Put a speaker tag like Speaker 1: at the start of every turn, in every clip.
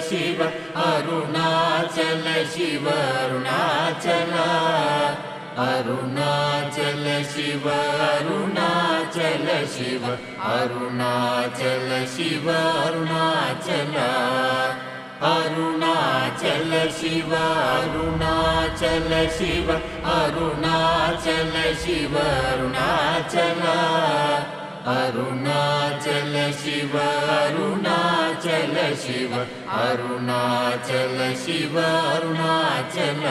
Speaker 1: शिव अरुणाचल शिव अरुणाचल अरुणाचल शिव अरुणाचल शिव अरुणाचल शिव अरुणाचल अरुणाचल शिव अरुणाचल शिव अरुणाचल शिव अरुणाचल अरुणाचल शिव अरुणाचल शिव अरुणाचल शिव अरुणाचल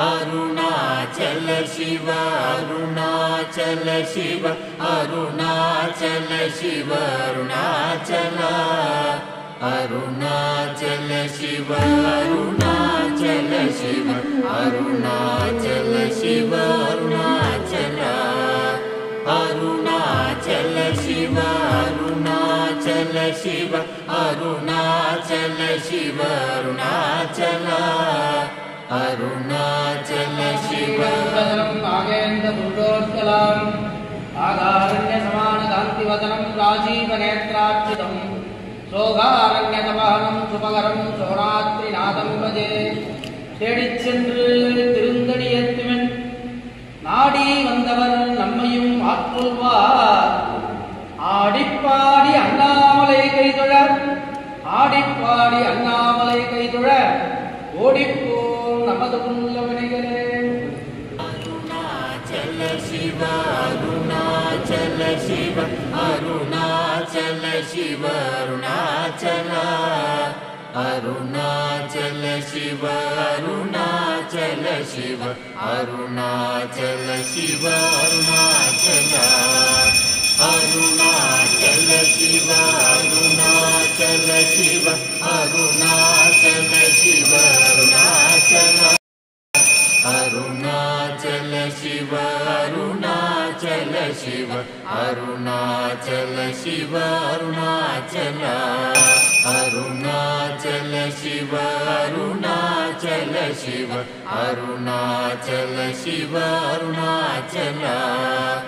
Speaker 1: अरुणाचल शिव अरुणाचल शिव अरुणाचल शिव अरुणाचल अरुणाचल शिव अरुणाचल शिव अरुणाचल शिव अरुणाचल अरुणाचल शिव अरुणाचल शिव अरुणाचल शिव अरुणाचल अरुणाचल शिव
Speaker 2: नागेन्द्र पुरुषोत्तलं आगारण्य समान कांतिवदनं राजीव नेत्रार्चितं சோகாரண்யதமஹனம் சுபகரம் சோணாத்ரிநாதம் பஜே தேடிச் சென்று திருந்தடியத்துவன் நாடி வந்தவர் நம்மையும் ஆட்கொள்வார் ஆடிப்பாடி அண்ணாமலை கைதொழ ஆடிப்பாடி அண்ணாமலை கைதொழ ஓடிப்போம் நமது புல்லவனைகளே
Speaker 1: अरुणाचल शिव अरुणाचल शिव अरुणाचल शिव अरुणाचल अरुणाचल शिव अरुणाचल शिव अरुणाचल शिव अरुणाचल अरुणाचल शिव अरुणाचल शिव अरुणाचल शिव अरुणाचल अरुणाचल शिव अरुणाचल शिव अरुणाचल शिव अरुणाचल अरुणाचल शिव अरुणाचल शिव अरुणाचल शिव अरुणाचल।